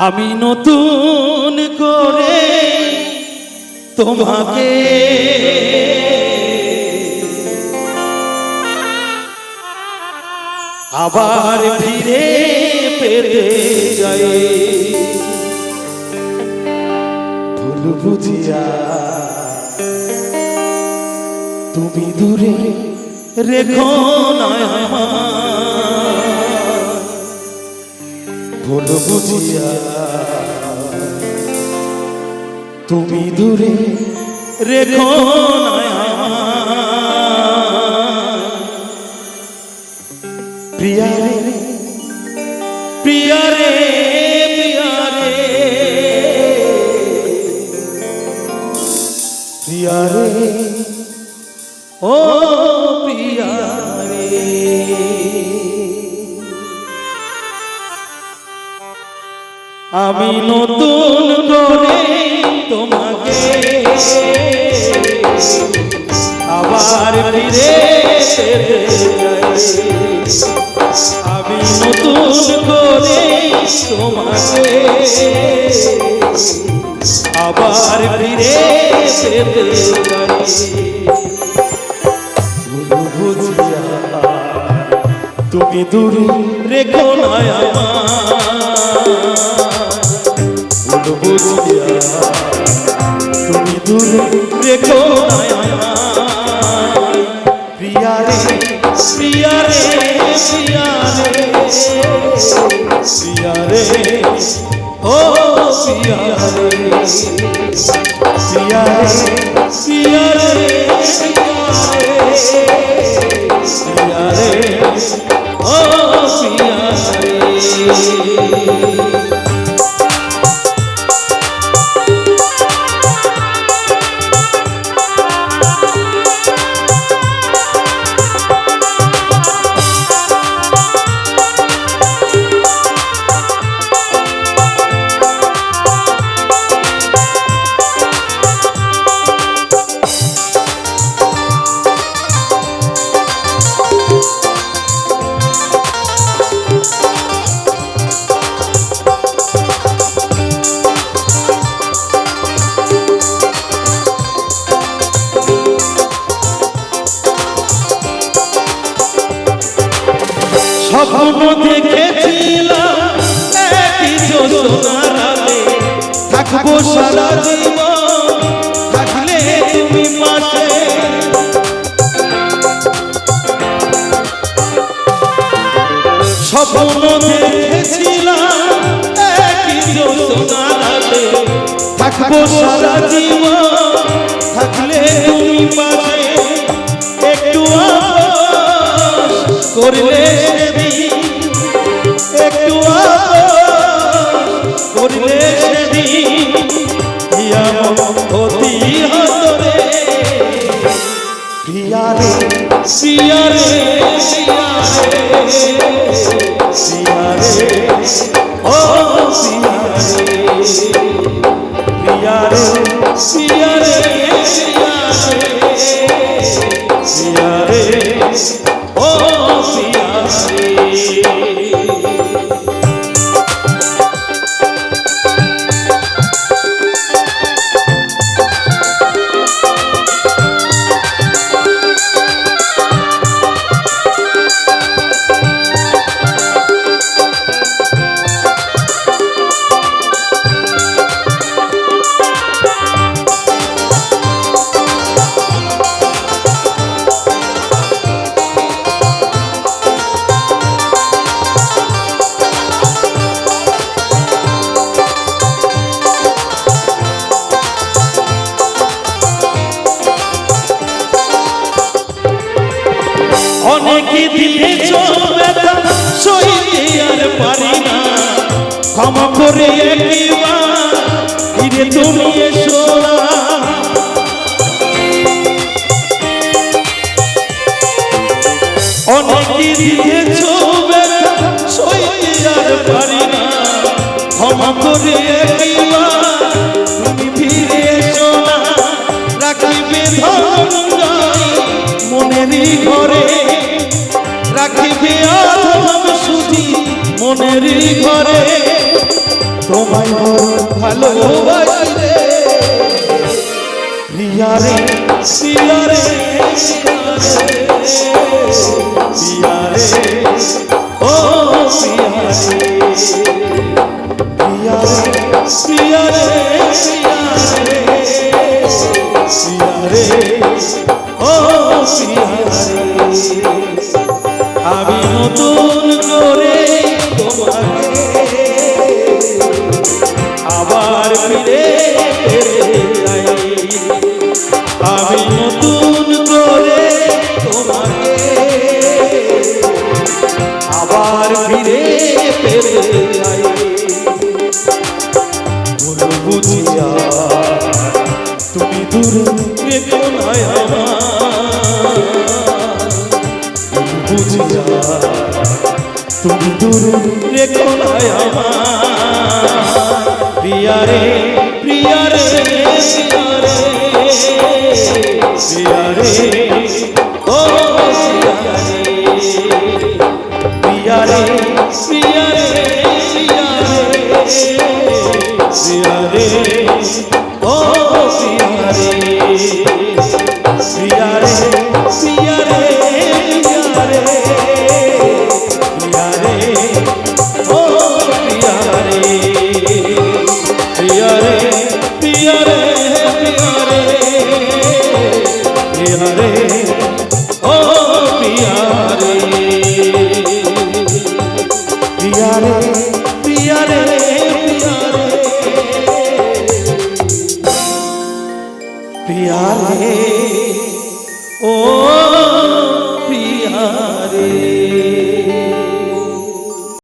আমি নতুন করে তোমাকে আবার ফিরে পেতে যাই, ভুল বুঝিয়া তুমি দূরে রেখো না আমার, ভুল বুঝিয়া তুমি দূরে রেখো না আমার। প্রিয়া রে প্রিয়া রে প্রিয়া রে প্রিয়া রে ও প্রিয়া রে, আমি নতুন করে তোমাকে আবার ফিরে পেতে যাই, আমি নতুন করে তোমাকে আবার ফিরে পেতে যাই, বুঝিয়া তুমি দূরে রেখো না আমার, বুঝিয়া তুমি দূরে রেখো না আমার। প্রিয়া রে প্রিয়া রে প্রিয়া রে প্রিয়া রে ও প্রিয়া রে, প্রিয়া রে প্রিয়া রে প্রিয়া রে ও প্রিয়া রে। স্বপ্ন দেখেছিলাম একই জ্যোৎস্নার আলোয় থাকবো সারা জীবন, থাকলে তুমি পাশে। স্বপ্ন দেখেছিলাম একই জ্যোৎস্নার আলোয় থাকবো সারা জীবন, থাকলে তুমি পাশে। একটু করলে সেদিন, একটু করলে সেদিন অতি হতরে। প্রিয়া রে প্রিয়া রে প্রিয়া রে ও প্রিয়া রে, প্রিয়া রে প্রিয়া রে প্রিয়া রে ও প্রিয়া রে। অনেকে দিয়েছ ব্যথা সইতে আর পারি না, ক্ষমা করে একবার ফিরে তুমি এসো না। অনেকে দিয়েছ ব্যথা সইতে আর পারি না, ক্ষমা করে একবার তুমি ফিরে এসো না। রাখিবে ধনঞ্জয় মনেরই ঘরে, রাখিবে আধম সুজি মনেরই ঘরে। তোমায় ভালোবাসি রে প্রিয়া রে প্রিয়া রে প্রিয়া রে ও প্রিয়া রে প্রিয়া রে প্রিয়া রে প্রিয়া রে ও প্রিয়া রে আমি নতুন করে তোমাকে আবার ফিরে আমি নতুন করে তোমাকে আবার ফিরে পেতে চাই বলো বুঝিয়া তুমি দূরে রেখো না আমার বুঝিয়া তুমি দূরে রেখো না আমার প্রিয়া রে প্রিয়া রে প্রিয়া রে ও প্রিয়া রে প্রিয়া রে প্রিয়া রে ও প্রিয়া রে প্রিয়া রে প্রিয়া রে প্রিয়া রে ও প্রিয়া রে প্রিয়া রে প্রিয়া রে প্রিয়া রে ও প্রিয়া রে প্রিয়া রে প্রিয়া রে প্রিয়া রে ও প্রিয়া রে